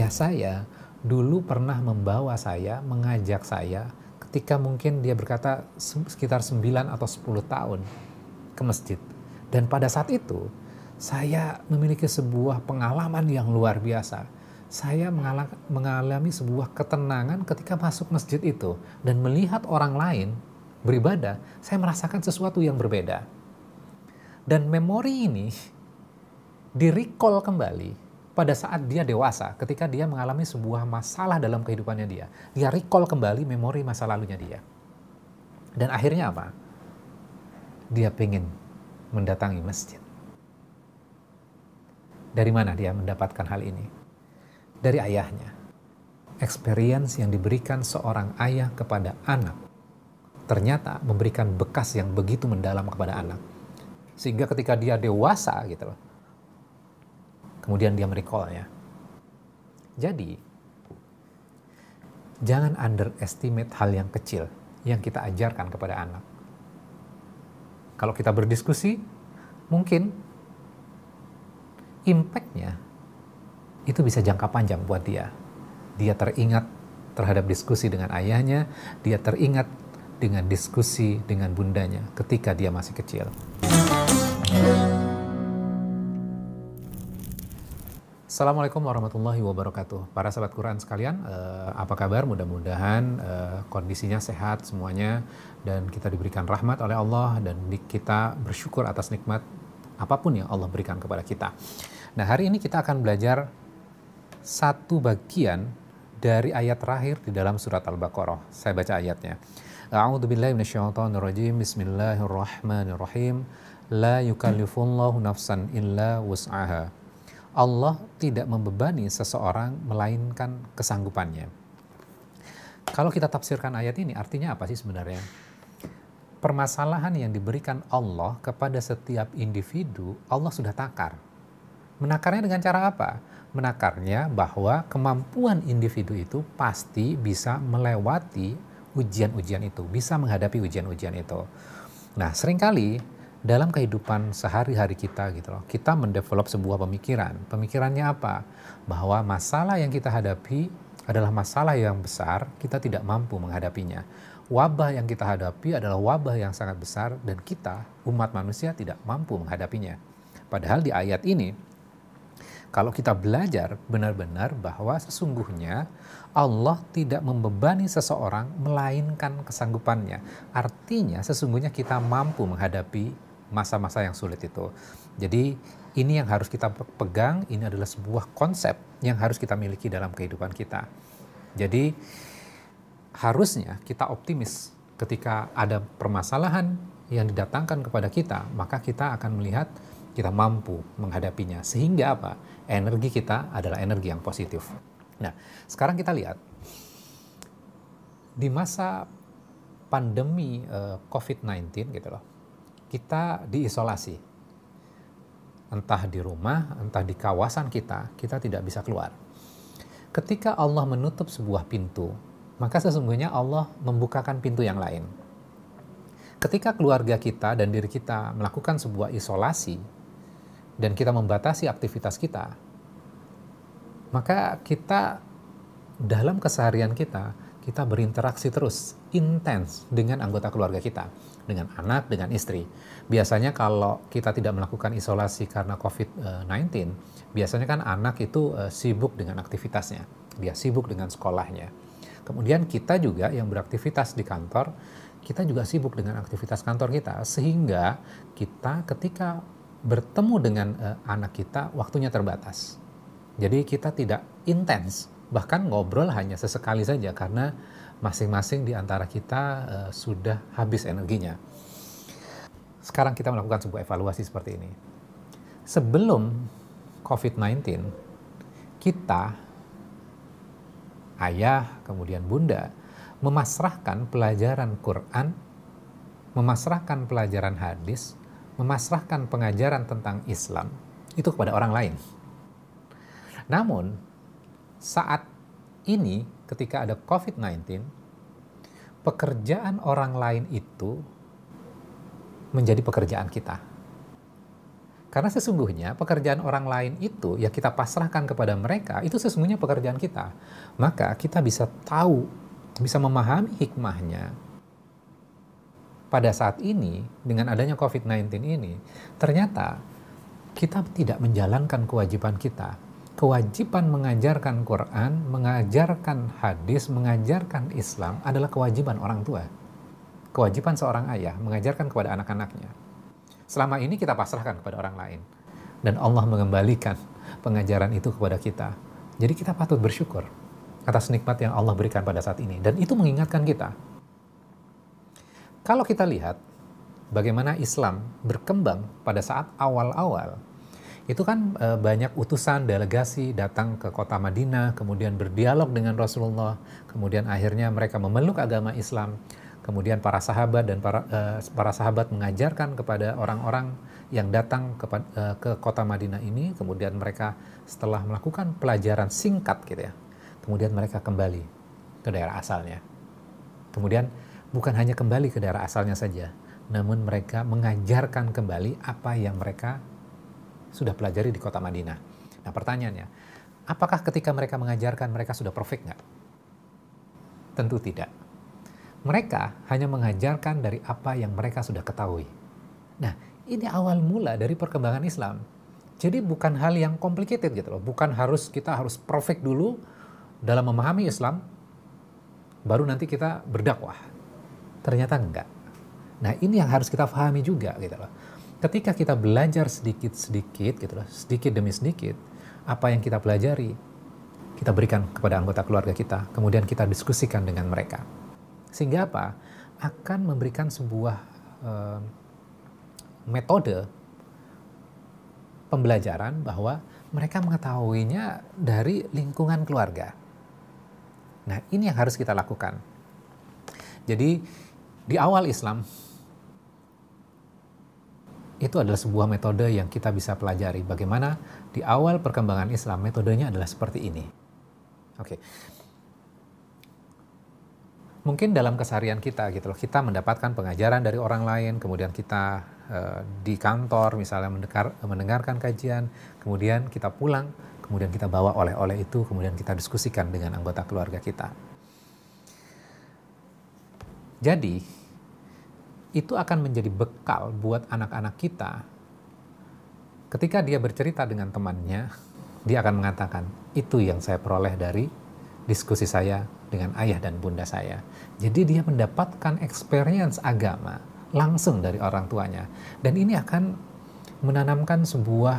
ayah saya dulu pernah membawa saya, mengajak saya ketika mungkin dia berkata sekitar 9 atau 10 tahun ke masjid. Dan pada saat itu saya memiliki sebuah pengalaman yang luar biasa. Saya mengalami sebuah ketenangan ketika masuk masjid itu dan melihat orang lain beribadah, saya merasakan sesuatu yang berbeda. Dan memori ini di-recall kembali pada saat dia dewasa, ketika dia mengalami sebuah masalah dalam kehidupannya dia. Dia recall kembali memori masa lalunya dia. Dan akhirnya apa? Dia pengen mendatangi masjid. Dari mana dia mendapatkan hal ini? Dari ayahnya. Experience yang diberikan seorang ayah kepada anak ternyata memberikan bekas yang begitu mendalam kepada anak. Sehingga ketika dia dewasa gitu loh, kemudian dia merecallnya. Jadi, jangan underestimate hal yang kecil yang kita ajarkan kepada anak. Kalau kita berdiskusi, mungkin impact-nya itu bisa jangka panjang buat dia. Dia teringat terhadap diskusi dengan ayahnya, dia teringat dengan diskusi dengan bundanya ketika dia masih kecil. Assalamualaikum warahmatullahi wabarakatuh. Para sahabat Quran sekalian, apa kabar? Mudah-mudahan kondisinya sehat semuanya dan kita diberikan rahmat oleh Allah dan kita bersyukur atas nikmat apapun yang Allah berikan kepada kita. Nah, hari ini kita akan belajar satu bagian dari ayat terakhir di dalam surat Al-Baqarah. Saya baca ayatnya. A'udzubillahi minasyaitonirrajim. Bismillahirrahmanirrahim. La yukallifullahu nafsan illa wus'aha. Allah tidak membebani seseorang melainkan kesanggupannya. Kalau kita tafsirkan ayat ini, artinya apa sih sebenarnya? Permasalahan yang diberikan Allah kepada setiap individu, Allah sudah takar. Menakarnya dengan cara apa? Menakarnya bahwa kemampuan individu itu pasti bisa melewati ujian-ujian itu, bisa menghadapi ujian-ujian itu. Nah, seringkali dalam kehidupan sehari-hari kita gitu loh, kita mendevelop sebuah pemikiran. Pemikirannya apa? Bahwa masalah yang kita hadapi adalah masalah yang besar, kita tidak mampu menghadapinya. Wabah yang kita hadapi adalah wabah yang sangat besar dan kita, umat manusia, tidak mampu menghadapinya. Padahal di ayat ini, kalau kita belajar benar-benar bahwa sesungguhnya Allah tidak membebani seseorang melainkan kesanggupannya. Artinya sesungguhnya kita mampu menghadapi masa-masa yang sulit itu. Jadi ini yang harus kita pegang, ini adalah sebuah konsep yang harus kita miliki dalam kehidupan kita. Jadi harusnya kita optimis ketika ada permasalahan yang didatangkan kepada kita, maka kita akan melihat kita mampu menghadapinya. Sehingga apa? Energi kita adalah energi yang positif. Nah, sekarang kita lihat di masa pandemi COVID-19 gitu loh, kita diisolasi, entah di rumah, entah di kawasan kita tidak bisa keluar. Ketika Allah menutup sebuah pintu, maka sesungguhnya Allah membukakan pintu yang lain. Ketika keluarga kita dan diri kita melakukan sebuah isolasi, dan kita membatasi aktivitas kita, maka kita dalam keseharian kita berinteraksi terus, intens dengan anggota keluarga kita, dengan anak, dengan istri. Biasanya kalau kita tidak melakukan isolasi karena COVID-19, biasanya kan anak itu sibuk dengan aktivitasnya, dia sibuk dengan sekolahnya. Kemudian kita juga yang beraktivitas di kantor, kita juga sibuk dengan aktivitas kantor kita, sehingga kita ketika bertemu dengan anak kita, waktunya terbatas. Jadi kita tidak intens, bahkan ngobrol hanya sesekali saja karena masing-masing di antara kita sudah habis energinya. Sekarang kita melakukan sebuah evaluasi seperti ini. Sebelum COVID-19, kita, ayah, kemudian bunda, memasrahkan pelajaran Quran, memasrahkan pelajaran hadis, memasrahkan pengajaran tentang Islam, itu kepada orang lain. Namun, saat ini ketika ada COVID-19, pekerjaan orang lain itu menjadi pekerjaan kita. Karena sesungguhnya pekerjaan orang lain itu yang kita pasrahkan kepada mereka, itu sesungguhnya pekerjaan kita. Maka kita bisa tahu, bisa memahami hikmahnya. Pada saat ini, dengan adanya COVID-19 ini, ternyata kita tidak menjalankan kewajiban kita. Kewajiban mengajarkan Quran, mengajarkan hadis, mengajarkan Islam adalah kewajiban orang tua. Kewajiban seorang ayah mengajarkan kepada anak-anaknya. Selama ini kita pasrahkan kepada orang lain. Dan Allah mengembalikan pengajaran itu kepada kita. Jadi kita patut bersyukur atas nikmat yang Allah berikan pada saat ini. Dan itu mengingatkan kita. Kalau kita lihat bagaimana Islam berkembang pada saat awal-awal, itu kan banyak utusan, delegasi datang ke kota Madinah, kemudian berdialog dengan Rasulullah, kemudian akhirnya mereka memeluk agama Islam. Kemudian para sahabat dan para sahabat mengajarkan kepada orang-orang yang datang ke kota Madinah ini. Kemudian mereka setelah melakukan pelajaran singkat gitu ya, kemudian mereka kembali ke daerah asalnya. Kemudian bukan hanya kembali ke daerah asalnya saja, namun mereka mengajarkan kembali apa yang mereka sudah pelajari di kota Madinah. Nah pertanyaannya, apakah ketika mereka mengajarkan mereka sudah perfect nggak? Tentu tidak. Mereka hanya mengajarkan dari apa yang mereka sudah ketahui. Nah, ini awal mula dari perkembangan Islam. Jadi bukan hal yang complicated gitu loh. Bukan kita harus perfect dulu dalam memahami Islam, baru nanti kita berdakwah. Ternyata enggak. Nah, ini yang harus kita pahami juga gitu loh. Ketika kita belajar sedikit-sedikit gitu loh, sedikit demi sedikit, apa yang kita pelajari, kita berikan kepada anggota keluarga kita, kemudian kita diskusikan dengan mereka. Sehingga apa? Akan memberikan sebuah metode pembelajaran bahwa mereka mengetahuinya dari lingkungan keluarga. Nah, ini yang harus kita lakukan. Jadi, di awal Islam, itu adalah sebuah metode yang kita bisa pelajari. Bagaimana di awal perkembangan Islam, metodenya adalah seperti ini. Oke. Mungkin dalam keseharian kita gitu loh, kita mendapatkan pengajaran dari orang lain, kemudian kita di kantor misalnya mendengarkan kajian, kemudian kita pulang, kemudian kita bawa oleh-oleh itu, kemudian kita diskusikan dengan anggota keluarga kita. Jadi, itu akan menjadi bekal buat anak-anak kita. Ketika dia bercerita dengan temannya, dia akan mengatakan, itu yang saya peroleh dari diskusi saya dengan ayah dan bunda saya. Jadi dia mendapatkan experience agama langsung dari orang tuanya. Dan ini akan menanamkan sebuah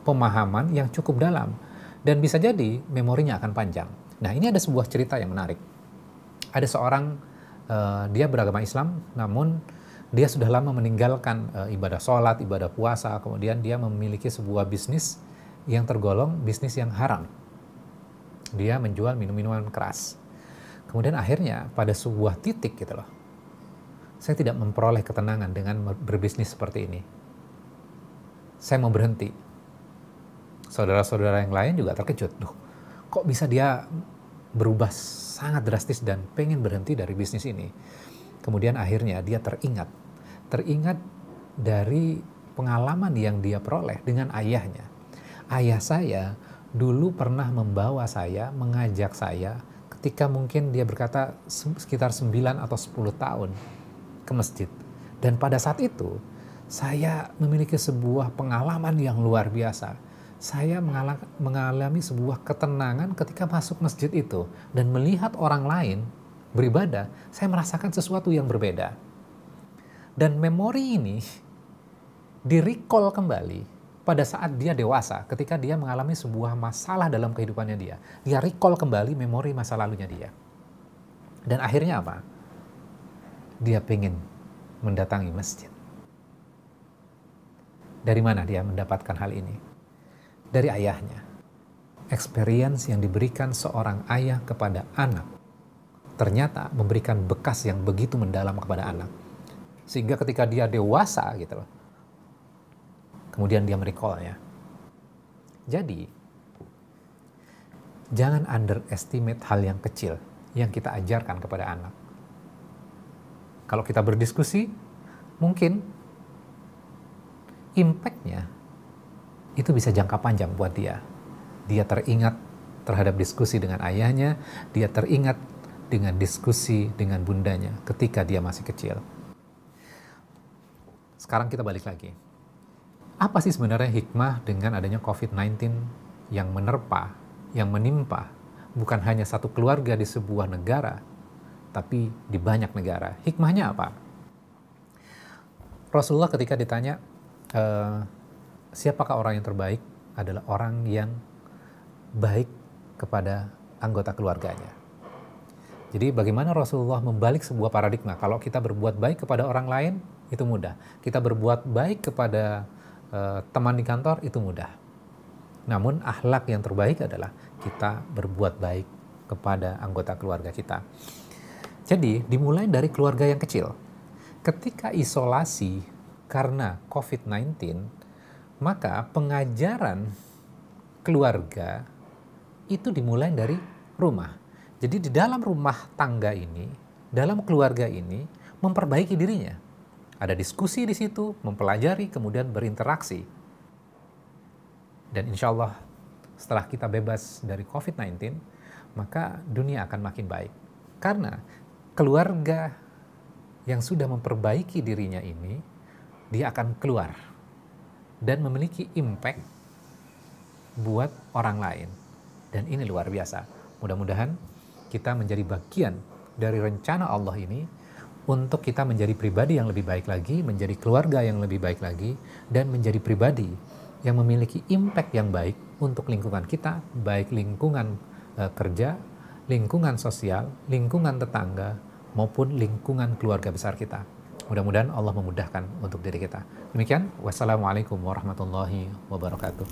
pemahaman yang cukup dalam. Dan bisa jadi memorinya akan panjang. Nah, ini ada sebuah cerita yang menarik. Ada seorang, dia beragama Islam, namun dia sudah lama meninggalkan ibadah sholat, ibadah puasa, kemudian dia memiliki sebuah bisnis yang tergolong bisnis yang haram. Dia menjual minum-minuman keras. Kemudian akhirnya pada sebuah titik gitu loh, saya tidak memperoleh ketenangan dengan berbisnis seperti ini. Saya mau berhenti. Saudara-saudara yang lain juga terkejut. Duh, kok bisa dia berubah sangat drastis dan pengen berhenti dari bisnis ini. Kemudian akhirnya dia teringat dari pengalaman yang dia peroleh dengan ayahnya. Ayah saya dulu pernah membawa saya, mengajak saya ketika mungkin dia berkata sekitar 9 atau 10 tahun ke masjid. Dan pada saat itu saya memiliki sebuah pengalaman yang luar biasa. Saya mengalami sebuah ketenangan ketika masuk masjid itu dan melihat orang lain beribadah, saya merasakan sesuatu yang berbeda. Dan memori ini di-recall kembali pada saat dia dewasa, ketika dia mengalami sebuah masalah dalam kehidupannya dia. Dia recall kembali memori masa lalunya dia. Dan akhirnya apa? Dia pengen mendatangi masjid. Dari mana dia mendapatkan hal ini? Dari ayahnya. Experience yang diberikan seorang ayah kepada anak ternyata memberikan bekas yang begitu mendalam kepada anak. Sehingga ketika dia dewasa gitu loh, kemudian dia merecallnya. Jadi, jangan underestimate hal yang kecil yang kita ajarkan kepada anak. Kalau kita berdiskusi, mungkin impact-nya itu bisa jangka panjang buat dia. Dia teringat terhadap diskusi dengan ayahnya, dia teringat dengan diskusi dengan bundanya ketika dia masih kecil. Sekarang kita balik lagi. Apa sih sebenarnya hikmah dengan adanya COVID-19 yang menerpa, yang menimpa bukan hanya satu keluarga di sebuah negara, tapi di banyak negara? Hikmahnya apa? Rasulullah ketika ditanya, siapakah orang yang terbaik? Adalah orang yang baik kepada anggota keluarganya. Jadi bagaimana Rasulullah membalik sebuah paradigma? Kalau kita berbuat baik kepada orang lain, itu mudah. Kita berbuat baik kepada teman di kantor, itu mudah. Namun akhlak yang terbaik adalah kita berbuat baik kepada anggota keluarga kita. Jadi dimulai dari keluarga yang kecil. Ketika isolasi karena COVID-19, maka pengajaran keluarga itu dimulai dari rumah. Jadi di dalam rumah tangga ini, dalam keluarga ini, memperbaiki dirinya. Ada diskusi di situ, mempelajari, kemudian berinteraksi. Dan insya Allah setelah kita bebas dari COVID-19, maka dunia akan makin baik. Karena keluarga yang sudah memperbaiki dirinya ini, dia akan keluar dan memiliki impact buat orang lain. Dan ini luar biasa. Mudah-mudahan kita menjadi bagian dari rencana Allah ini untuk kita menjadi pribadi yang lebih baik lagi, menjadi keluarga yang lebih baik lagi, dan menjadi pribadi yang memiliki impact yang baik untuk lingkungan kita, baik lingkungan kerja, lingkungan sosial, lingkungan tetangga, maupun lingkungan keluarga besar kita. Mudah-mudahan Allah memudahkan untuk diri kita. Demikian, wassalamualaikum warahmatullahi wabarakatuh.